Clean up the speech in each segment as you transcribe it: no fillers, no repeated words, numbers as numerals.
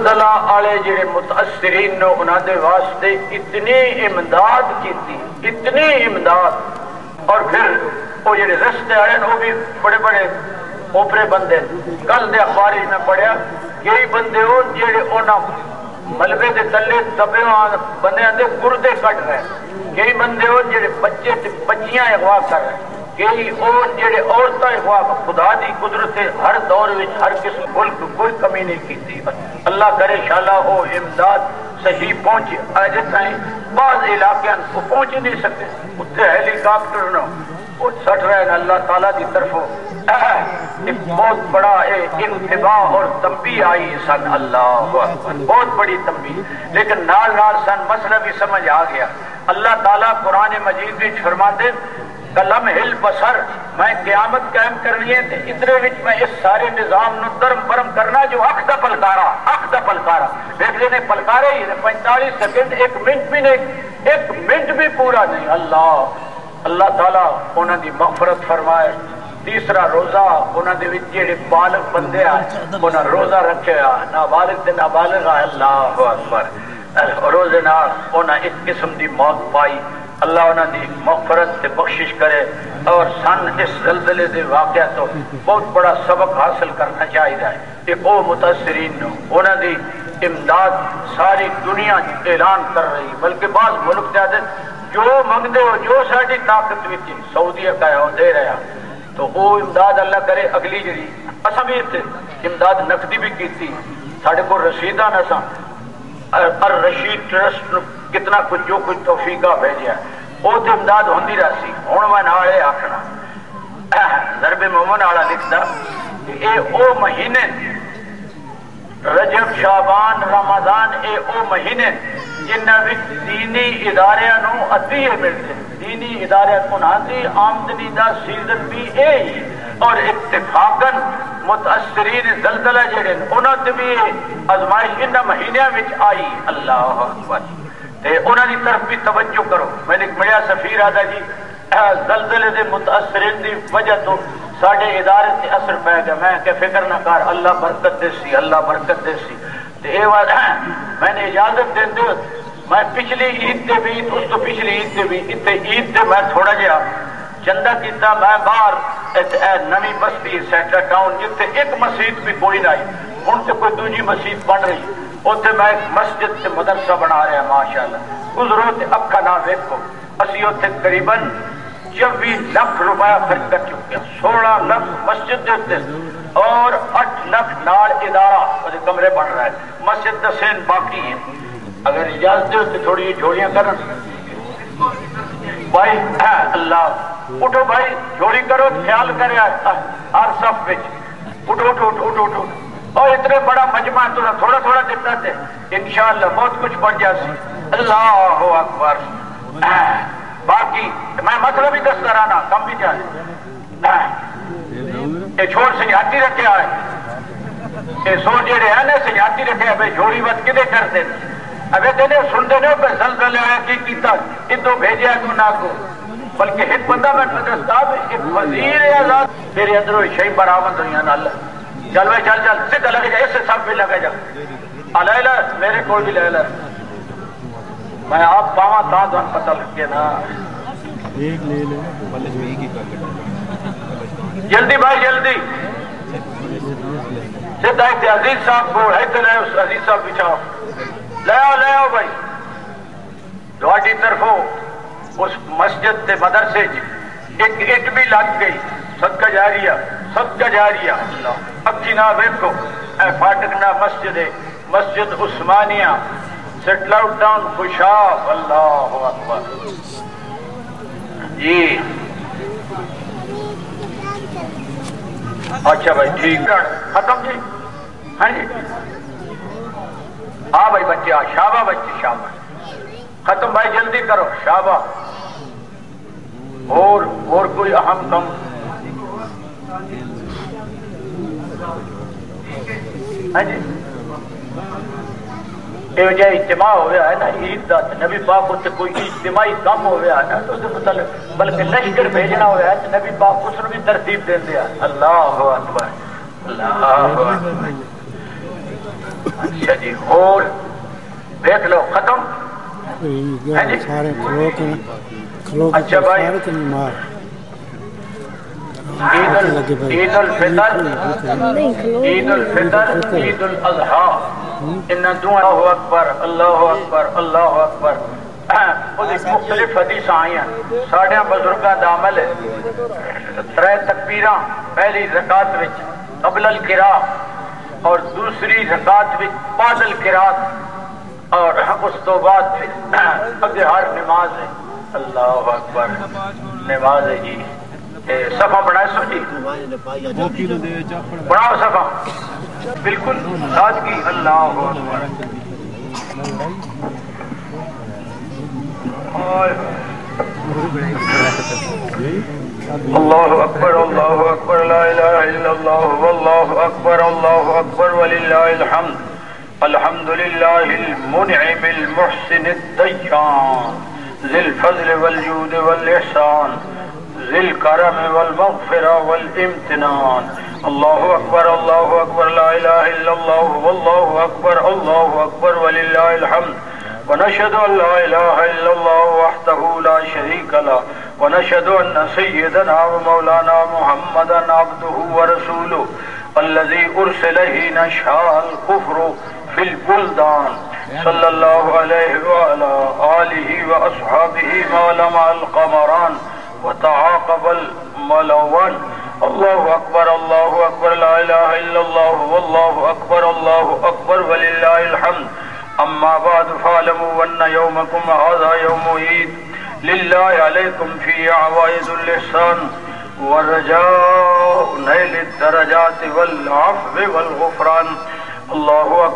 زلزلہ والے جڑے متاثرین نے انہاں دے واسطے اتنی امداد کیتی، اتنی امداد، اور پھر وہ جڑے رستے والے وہ بھی بڑے بڑے اوپرے بندے، کل دے اخبار میں پڑھیا کئی بندے ہو جڑے انہاں ملبے دے تلے دبے بندے دے گردے کٹ رہے، کئی بندے ہو جڑے بچے تے بچیاں اغوا کر رہے، کئی اور جڑے عورتیں اغوا، خدا دی قدرت ہر دور وچ ہر قسم ملک کوئی کمی نہیں کیتی۔ اللہ کرے انشاءاللہ وہ امداد صحیح پہنچے، اج تائیں بعض علاقے کو پہنچ نہیں سکتے، اتنے ہیلی کاپٹر نو وہ سٹ رہے ہیں اللہ تعالیٰ کی طرفوں ایک بہت بڑا انتباہ اور تنبیہ آئی سن، اللہ اکبر، بہت بڑی تنبیہ، لیکن نال نال سن مسئلہ بھی سمجھ آ گیا۔ اللہ تعالیٰ قرآن مجید بھی فرماتے کلم ہل بسر، میں قیامت قائم کرنی ہے تے ادھر وچ میں اس سارے نظام نو درم برم کرنا جو اکھ دا پلکارا دیکھ نے پلکارے ہی 45 سیکنڈ، ایک منٹ بھی نہیں، ایک منٹ بھی پورا نہیں۔ اللہ تعالیٰ انہاں دی مغفرت فرمائے۔ تیسرا روزہ انہاں دے وچ جڑے بالغ بندے آ انہاں روزہ رکھیا، نابالغ تے نابالغ آ، اللہ اکبر، روزے نال انہاں ایک قسم دی موت پائی۔ اللہ انہاں دی مغفرت تے بخشش کرے، اور سن اس زلزلے دے واقعہ تو بہت بڑا سبق حاصل کرنا چاہیے کہ وہ متاثرین نو انہاں دی امداد ساری دنیا اعلان کر رہی، بلکہ بعض ملک دے جو منگدے ہو جو ساری طاقت وچ سعودیہ کا دے رہا، تو وہ امداد اللہ کرے اگلی جڑی اساں بھی امداد نقدی بھی کیتی، ساڈے کو رسیداں نساں الرشید ٹرسٹ کتنا کچھ جو کچھ توفیقہ بھیجیا وہ تو امداد ہوندی رہسی۔ ہوں میں نال یہ آخنا ضرب مومن والا لکھتا کہ اے او مہینے رجب شعبان رمضان اے او مہینے جنہاں وچ دینی اداریاں نو عطیے ملتے، دینی ادارے انہاں دی آمدنی دا سیزن بھی اے ہی، اور اتفاقاً متاثرین زلزلہ جڑے انہاں تے بھی آزمائش انہاں مہینیاں وچ آئی، اللہ اکبر، تے انہاں دی طرف بھی توجہ کرو۔ میں نے ملیا سفیر آدھا جی زلزلے دے متاثرین دی وجہ تو ساڈے ادارے تے اثر پہ گیا، میں کہ فکر نہ کر، اللہ برکت دے سی، اللہ برکت دے سی۔ تے اے میں نے اجازت دیندے میں پچھلی عید تے بھی اس تو پچھلی عید تے بھی اتنے عید تے میں تھوڑا جہا چندہ کیتا، میں باہر نوی بستی سینٹر ٹاؤن جتنے ایک مسجد بھی کوئی نہ آئی، ہوں تو کوئی دوجی مسجد بن رہی، اتنے میں ایک مسجد تے مدرسہ بنا رہا ماشاءاللہ، گزرو تے اکھا نہ ویکھو، اسی اتنے قریباً 24 لاکھ روپیہ خرچ کر چکے، 16 لاکھ مسجد دے اور 8 لاکھ نال ادارہ کمرے بن رہا ہے، مسجد دسین باقی ہے، اگر اجازت دے تو تھوڑی جھوڑیاں کرن بھائی، اللہ اٹھو بھائی، جھوڑی کرو، خیال کرے ہر صف وچ اٹھو اٹھو اٹھو اٹھو اٹھو، اور اتنے بڑا مجمع تو تھوڑا تھوڑا دیتا تھے، انشاءاللہ بہت کچھ بن جاسی، اللہ اکبر۔ باقی میں مسئلہ بھی دستا رہنا، کم بھی جائے، یہ چھوڑ سجاتی رکھے آئے، یہ سو جڑے ہیں نا سجاتی رکھے بھائی جھوڑی بت کدے کرتے ابھی تینے سنتے نہیں پہ زلزلے آیا کی کیتا ادو بھیجیا تو نہ کو، بلکہ ایک بندہ میں دستا ایک وزیر اعظم تیرے اندروں شہی برآمد ہوئی ہیں اللہ، چل بھائی چل چل سیدھا لگے جا، اس سے سب بھی لگے جا، لے لے میرے کو بھی لے لے، میں آپ پاواں تھا تو پتہ لگ گیا نا، جلدی بھائی جلدی، سیدھا ایک عزیز صاحب کو ہے تو اس عزیز صاحب بچاؤ، لے آؤ بھائی، تھوڑی طرفوں اس مسجد تے مدرسے ایک اٹ بھی لگ گئی، صدقہ جاریہ صدقہ جاریہ، اللہ اکھی نہ ویکھو، اے فاٹک نہ مسجد ہے، مسجد عثمانیہ سیٹل آؤٹ ٹاؤن خوشاب، اللہ اکبر جی۔ اچھا بھائی ٹھیک ختم جی، ہاں جی، ہاں بھائی بچے شابہ بچے شابہ، ختم بھائی جلدی کرو شابہ، اور کوئی اہم کم، ہاں جی، یہ جو اجتماع ہوا ہے نا عید کا، نبی پاک اتنے کوئی اجتماعی کم ہوا ہے نا تو مطلب بلکہ لشکر بھیجنا ہوا ہے تو نبی پاک اس نے بھی ترتیب دے دیا، اللہ اکبر اللہ اکبر۔ اچھا جی اور دیکھ لو ختم سارے کھلو کے اچھا بھائی سارے تم مار عید الفطر عید الفطر عید الاضحیٰ ان دعا اللہ اکبر اللہ اکبر اللہ اکبر مختلف حدیث آئی ہیں ساڑھے بزرگاں دا عمل ہے ترے تکبیراں پہلی رکعت وچ قبل القراء اور دوسری رکعت وچ بعد القراءت اور اس تو بعد پھر اگے ہر نماز ہے اللہ اکبر نماز ہے جی صفحہ بڑھائے سو جی بڑھاؤ صفحہ بالکل سادگی اللہ اکبر اللہ اکبر اللہ اکبر لا الہ الا اللہ واللہ اکبر اللہ اکبر وللہ الحمد الحمد للہ المنعم المحسن الدیان ذی الفضل والجود والاحسان ذی الکرم والمغفرہ والامتنان اللہ اکبر لا الہ الا اللہ واللہ اکبر وللہ الحمد ونشهد أن لا إله إلا الله وحده لا شريك له ونشهد أن سيدنا ومولانا محمدا عبده ورسوله الذي أرسل حين شاء الكفر في البلدان صلى الله عليه وعلى آله وأصحابه ما لمع القمران وتعاقب الملوان الله أكبر لا إله إلا الله والله أكبر ولله الحمد اما بعد فاعلموا ان يومكم هذا يوم عيد لله عليكم فيه عوائد الاحسان والرجاء نيل الدرجات والعفو والغفران الله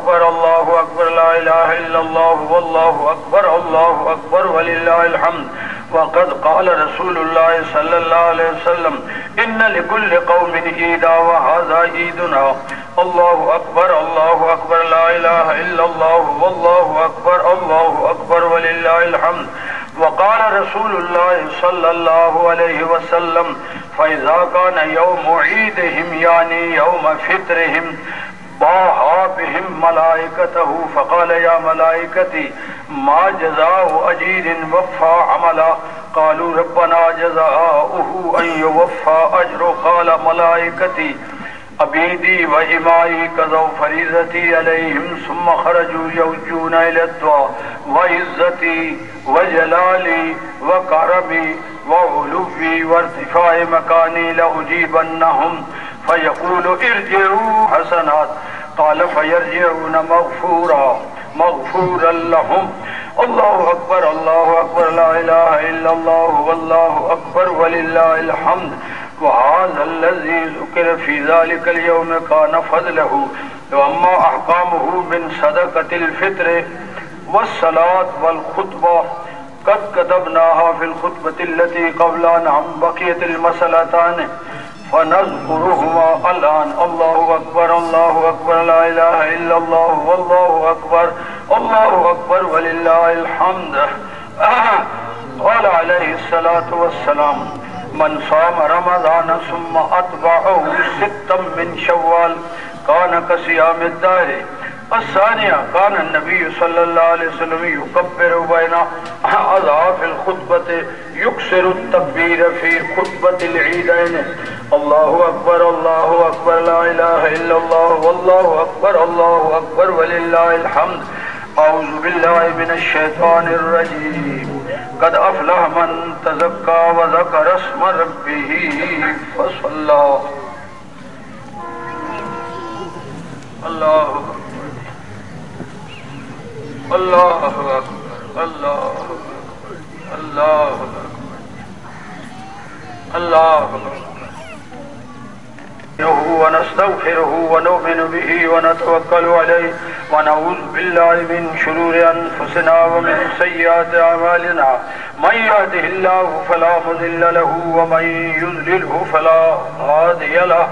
اكبر لا اله الا الله والله اكبر ولله الحمد وقد قال رسول الله صلى الله عليه وسلم ان لكل قوم عيدا وهذا عيدنا الله اكبر لا اله الا الله والله اكبر ولله الحمد وقال رسول الله صلى الله عليه وسلم فاذا كان يوم عيدهم يعني يوم فطرهم باها بهم ملائكته فقال يا ملائكتي ما جزاء أجير وفى عملا قالوا ربنا جزاؤه أن يوفى أجر قال ملائكتي أبيدي وإمائي كذو فريضتي عليهم ثم خرجوا يوجون إلى الدعاء وعزتي وجلالي وكرمي وعلوي وارتفاع مكاني لأجيبنهم فيقول ارجعوا حسنات قال فيرجعون مغفورا لهم الله اكبر لا اله الا الله والله اكبر ولله الحمد وهذا الذي ذكر في ذلك اليوم كان فضله واما احكامه من صدقة الفطر والصلاة والخطبة قد كتبناها في الخطبة التي قبلنا عن بقية المسألتان فنذكرهما الآن الله أكبر لا إله إلا الله والله أكبر ولله الحمد قال عليه الصلاة والسلام من صام رمضان ثم أتبعه ستا من شوال كان كصيام الدهر الثانية كان النبي صلى الله عليه وسلم يكبر بين أضعاف الخطبة يكسر التكبير في خطبة العيدين الله أكبر لا إله إلا الله والله أكبر ولله الحمد أعوذ بالله من الشيطان الرجيم قد أفلح من تزكى وذكر اسم ربه فصلى الله أكبر الله أكبر ونستغفره ونؤمن به ونتوكل عليه ونعوذ بالله من شرور أنفسنا ومن سيئات أعمالنا من يهده الله فلا مضل له ومن يضلله فلا هادي له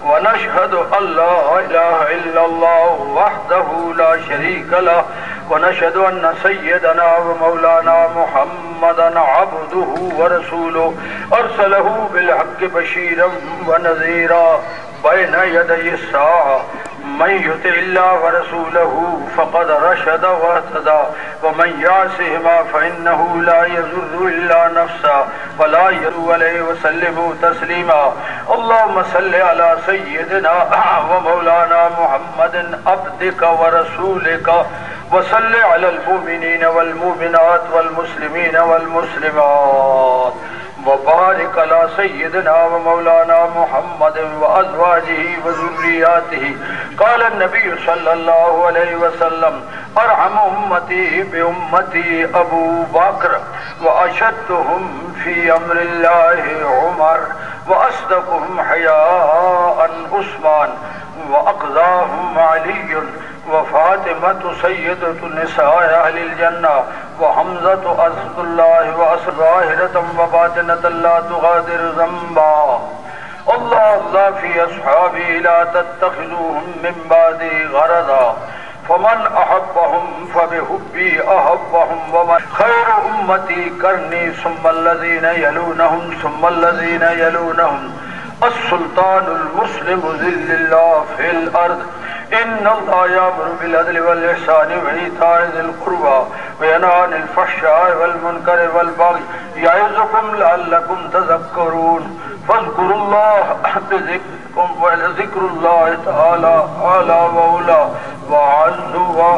ونشهد أن لا إله إلا الله وحده لا شريك له ونشهد أن سيدنا ومولانا محمدا عبده ورسوله أرسله بالحق بشيرا ونذيرا بين يدي الساعة من يطع الله ورسوله فقد رشد واهتدى ومن يعصهما فإنه لا يضر إلا نفسه ولا يضر عليه وسلم تسليما اللهم صل على سيدنا ومولانا محمد عبدك ورسولك وصل على المؤمنين والمؤمنات والمسلمين والمسلمات وبارك على سيدنا ومولانا محمد وأزواجه وذرياته قال النبي صلى الله عليه وسلم أرحم أمتي بأمتي أبو بكر وأشدهم في أمر الله عمر وأصدقهم حياء عثمان وأقضاهم علي وفاطمة سيدة النساء أهل الجنة وحمزة أسد الله وأسد ظاهرة وباطنة لا تغادر ذنبا الله الله في أصحابي لا تتخذوهم من بعدي غرضا فمن أحبهم فبحبي أحبهم ومن خير أمتي قرني ثم الذين يلونهم ثم الذين يلونهم السلطان المسلم ذل الله في الأرض إن الله يأمر بالعدل والإحسان وإيتاء ذي القربى وينهى عن الفحشاء والمنكر والبغي يعظكم لعلكم تذكرون فاذكروا الله بذكركم وذكر الله تعالى أعلى وأولى وأعز و